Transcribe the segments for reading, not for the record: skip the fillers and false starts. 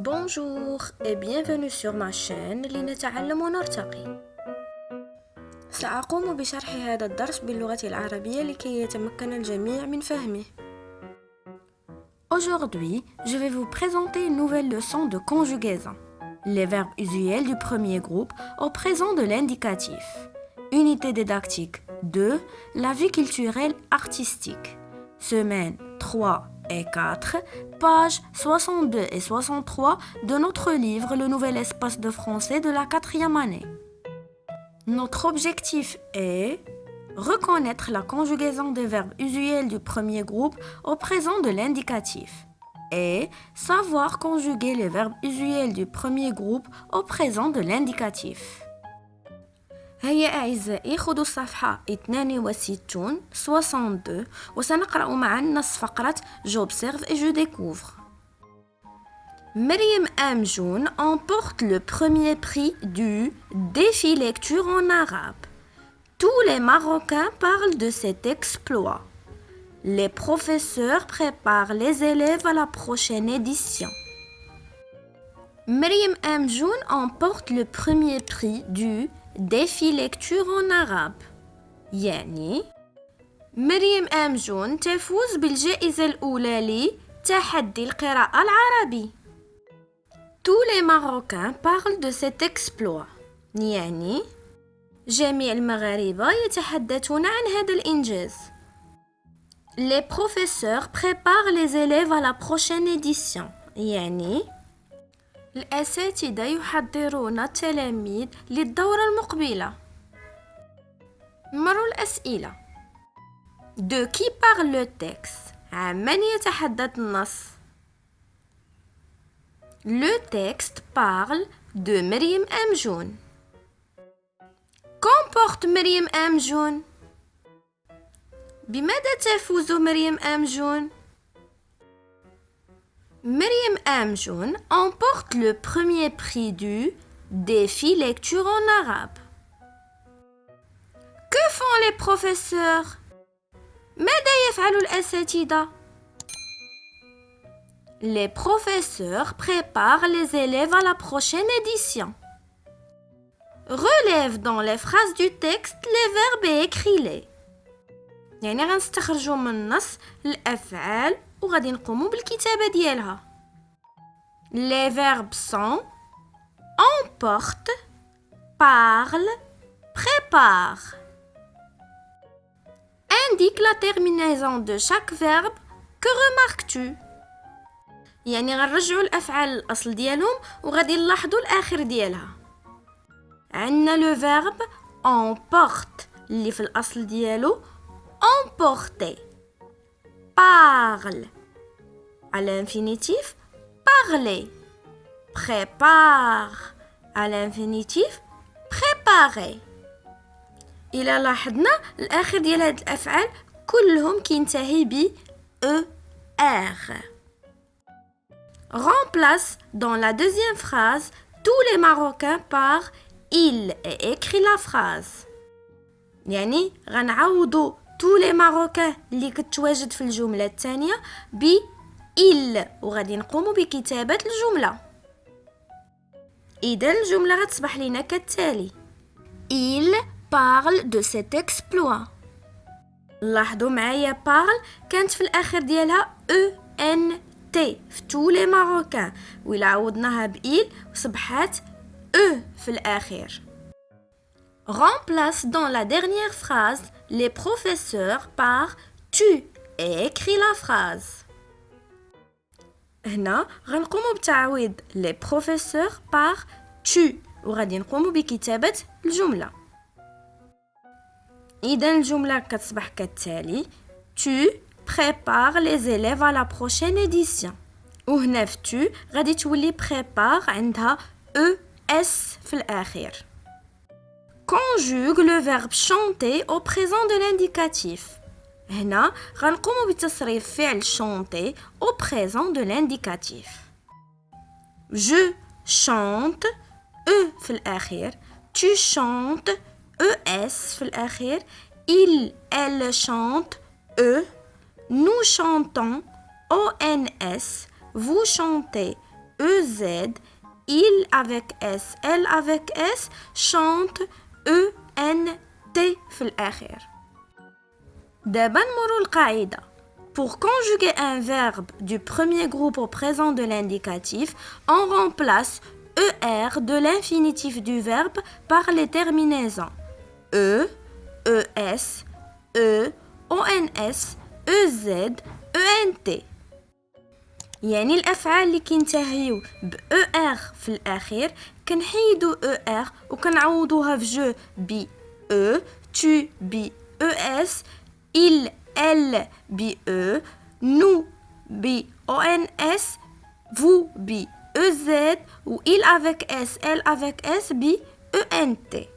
Bonjour et bienvenue sur ma chaîne لنتعلم ونرتقي. سأقوم بشرح هذا الدرس باللغة العربية لكي يتمكن الجميع من فهمه. Aujourd'hui, je vais vous présenter une nouvelle leçon de conjugaison. Les verbes usuels du premier groupe au présent de l'indicatif. Unité didactique 2, la vie culturelle artistique. Semaine 3 et 4, pages 62 et 63 de notre livre Le Nouvel Espace de Français de la 4e année. Notre objectif est reconnaître la conjugaison des verbes usuels du premier groupe au présent de l'indicatif et savoir conjuguer les verbes usuels du premier groupe au présent de l'indicatif. هيا أعزائي خذوا الصفحة 62 وسنقرأ معا نص فقرة J'observe et je découvre. Maryam Amjoun emporte le premier prix du défi lecture en arabe. Tous les Marocains parlent de cet exploit. Les professeurs préparent les élèves à la prochaine édition. Maryam Amjoun emporte le premier prix du défi lecture en arabe. يعني مريم أمجون تفوز بالجائزة الأولى لتحدي القراءة العربي. Tous les Marocains parlent de cet exploit. يعني جميع المغاربة يتحدثون عن هذا الإنجاز. Les professeurs préparent les élèves à la prochaine édition. يعني الأساتذة يحضرون التلاميذ للدورة المقبلة. مروا الأسئلة. De qui parle le texte? عمن يتحدث النص؟ Le texte parle de Maryam Amjoun. Qu'emporte Maryam Amjoun? بماذا تفوز مريم أمجون؟ Maryam Amjoun emporte le premier prix du défi lecture en arabe. Que font les professeurs? ماذا يفعل الأساتذة؟ Les professeurs préparent les élèves à la prochaine édition. Relève dans les phrases du texte les verbes et écris-les. يعني غنستخرجوا من النص الأفعال وغادي نقوموا بالكتابة ديالها. Les verbes sont emporte, parle, prépare. Indique la terminaison de chaque verbe. Que remarques-tu? يعني غنرجعوا الأفعال الأصل ديالهم وغادي نلاحظوا الآخر ديالها. عندنا le verbe emporte اللي في الأصل ديالو emporter. Parle à l'infinitif parler. Prépare à l'infinitif préparer. إلا لاحظنا الآخر ديال هاد الأفعال كلهم كينتهي ب ER. Remplace dans la deuxième phrase tous les Marocains par il et écrit la phrase. يعني غنعوضوا tous les Marocains اللي كتواجد في الجملة الثانية ب il وغادي نقوموا بكتابة الجملة. إذا الجملة غتصبح لنا كالتالي. Il parle de cet exploit. لاحظوا معايا parle كانت في الآخر ديالها ENT في tous les Marocains وإلا عوضناها ب il صبحات E في الآخر. Remplace dans la dernière phrase les professeurs par tu et écris la phrase. هنا غنقوموا بتعويض les professeurs par tu وغادي نقوموا بكتابة الجملة. إذا الجملة كتصبح كالتالي. Tu prépares les élèves à la prochaine édition. وهنا في tu غادي تولي prépare عندها ES في الآخر. Conjugue le verbe chanter au présent de l'indicatif. هنا غنقوموا بتصريف فعل chanter au présent de l'indicatif. Je chante في الأخير. Tu chantes ES في الأخير. Il, elle chante Nous chantons ONS. Vous chantez EZ, il avec S, elle avec S, chante ENT في الآخر. دابا نمرو القاعدة. Pour conjuguer un verbe du premier groupe au présent de l'indicatif, on remplace ER de l'infinitif du verbe par les terminaisons E, ES, E, ONS, EZ, ENT. يعني الأفعال اللي كينتهيو ب ER في الأخير كنحيدو ER وكنعوضوها في جو ب E, tu ب ES, il, elle ب E, nous ب ONS, vous ب EZ ou il avec S, elle avec S ب ENT.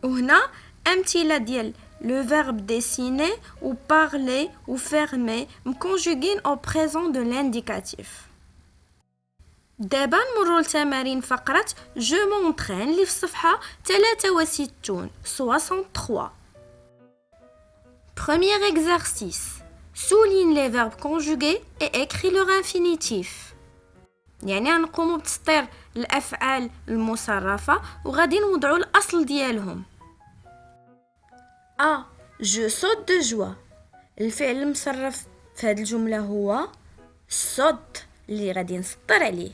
وهنا أمثلة ديال le verbe dessiner ou parler ou fermer مكونجوغين au présent de l'indicatif. دابا نمرو لتمارين فقرة je m'entraîne اللي في الصفحة 63. Premier exercice. Souligne les verbes conjugués et écris leur infinitif. يعني غنقومو بتسطير الأفعال المصرفة وغادي نوضعو الأصل ديالهم. A. Je saute de joie. الفعل المصرف في هذه الجملة هو saute اللي غادي نسطر عليه.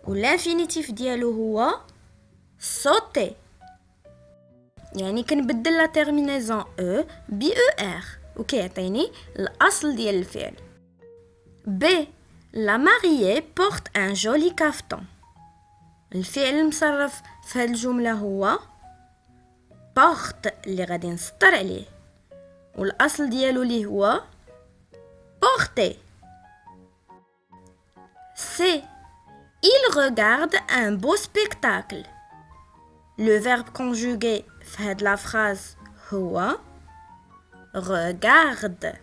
والانفينيتيف ديالو هو sauter. يعني كنبدل لا تيرمينيزون او ب او ار وكيعطيني الاصل ديال الفعل. B. La mariée porte un joli caftan. الفعل المصرف في هذه الجملة هو porte اللي غادي نسطر عليه والاصل ديالو اللي هو porter. C. Il regarde un beau spectacle. Le verbe conjugué في هاد la phrase هو regarde.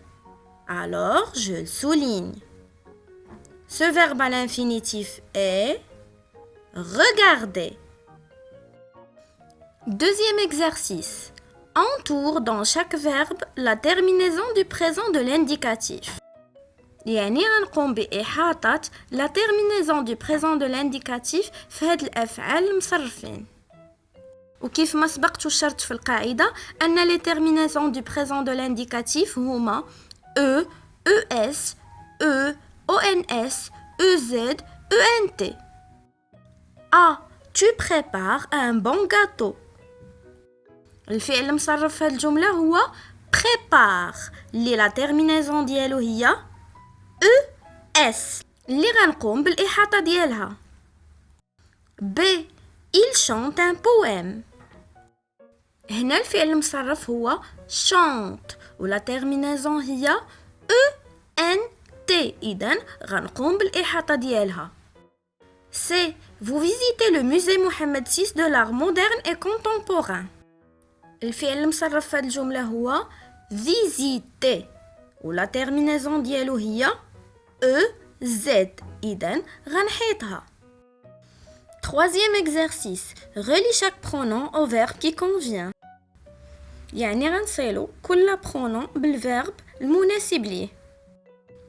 Alors je le souligne. Ce verbe à l'infinitif est regarder. Deuxième exercice. Entoure dans chaque verbe la terminaison du présent de l'indicatif. يعني غنقوم بإحاطة la terminaison du présent de l'indicatif في هاد الأفعال المصرفين. وكيف ما سبقت وشرت في القاعدة أن les terminaisons du présent de l'indicatif هما E, ES, E, ONS, EZ, ENT. A. Tu prépares un bon gâteau. الفعل المصرف في هاد الجملة هو prépare اللي la terminaison ديالو هي ES اللي غنقوم بالإحاطة ديالها. B. Il chante un poème. هنا الفعل المصرف هو chante ولا terminaison هي ENT إذن غنقوم بالإحاطة ديالها. C. Vous visitez le musée Mohamed VI de l'art moderne et contemporain. الفعل المصرف في هاد الجملة هو visiter ولا terminaison ديالو هي EZ إذن غنحيطها. Troisième exercice. Relie chaque pronom au verbe qui convient. يعني غنصيلو كل pronom بالverbe المناسب ليه.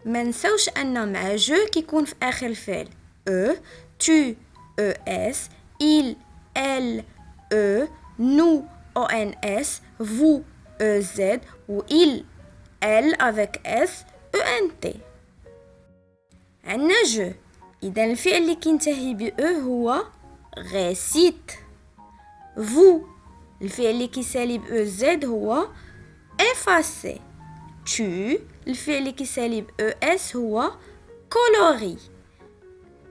ما نساوش أن مع جو كيكون في آخر الفعل E, tu, ES, il, elle, E, nous, ONS, vous, EZ ou il, elle avec S, ENT. عندنا جو إذا الفعل اللي كينتهي ب E هو récite. vous الفعل اللي كيسالي ب EZ هو effacer. tu الفعل اللي كيسالي ب ES هو colorie.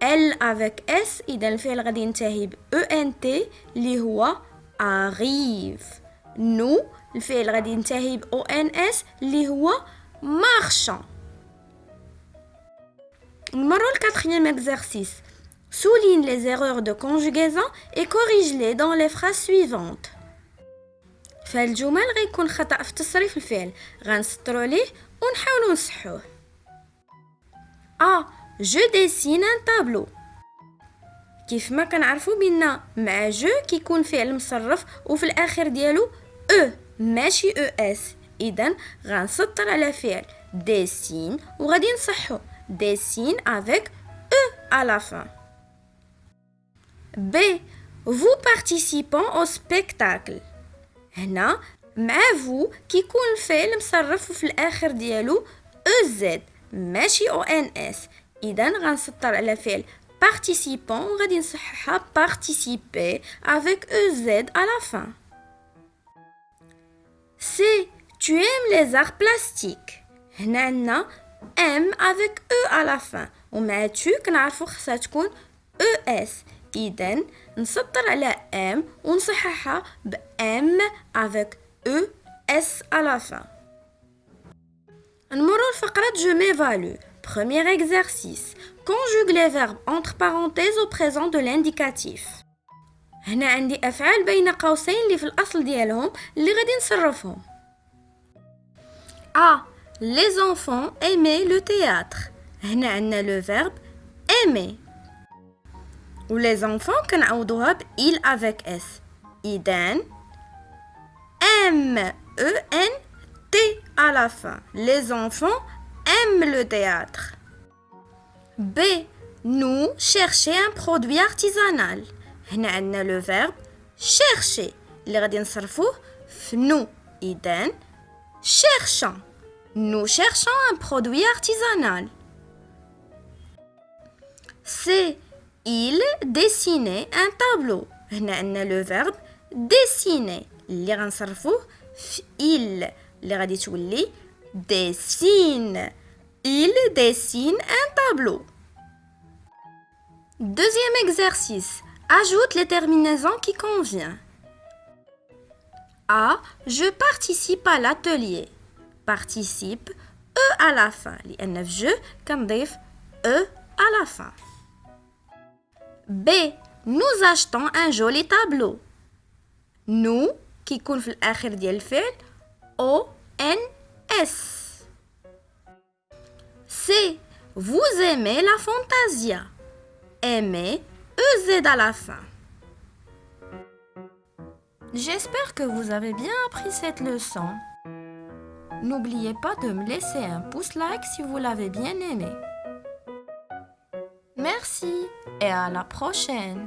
elle avec S إذا الفعل غادي ينتهي ب ENT اللي هو arrive. nous الفعل غادي ينتهي ب ONS اللي هو marchand. نمرو الquatrième exercice. Souligne les erreurs de conjugaison et corrige-les dans les phrases suivantes. في هاد الجمل غيكون خطأ في تصريف الفعل غنسطرو ليه ونحاولو نصحوه. A. Je dessine un tableau. كيف ما كنعرفو بأن مع جو كيكون فعل مصرف وفي الآخر ديالو E ماشي ES إذن غنسطر على فعل dessine وغادي نصحو dessine avec à la fin. B. Vous participant au spectacle. هنا مع vous كيكون الفعل مصرف في الآخر ديالو EZ ماشي ONS. إذا غنسطر على فعل participant وغادي نصححها participer avec EZ à la fin. C. Tu aimes les arts plastiques. هنا عندنا M avec E à la fin ومع tu كنعرفو خصها تكون ES. إذا نسطر على M ونصححها ب M avec ES à la fin. نمرو لفقرة je m'évalue. Premier exercice. Conjugue les verbes entre parenthèses au présent de l'indicatif. هنا عندي أفعال بين قوسين اللي في الأصل ديالهم اللي غادي نصرفهم. A. Les enfants aimaient le théâtre. هنا عندنا le verbe aimer. و les enfants كنعوضوها ب il avec S. إذن M-E-N-T à la fin. Les enfants aiment le théâtre. B. Nous chercher un produit artisanal. هنا عندنا le verbe chercher اللي غادي نصرفوه في nous. إذن cherchons. Nous cherchons un produit artisanal. C. Il dessinait un tableau. هنا عندنا le verbe dessiner اللي غنصرفوه في il اللي غادي تولي dessine. Il dessine un tableau. Deuxième exercice. Ajoute les terminaisons qui conviennent. A. Je participe à l'atelier. Participe E à la fin. لأن في je كنضيف E à la fin. B. Nous achetons un joli tableau. Nous كيكون في الآخر ديال الفعل O-N-S. C. Vous aimez la fantasia. Aimer EZ à la fin. J'espère que vous avez bien appris cette leçon. N'oubliez pas de me laisser un pouce like si vous l'avez bien aimé. Merci et à la prochaine.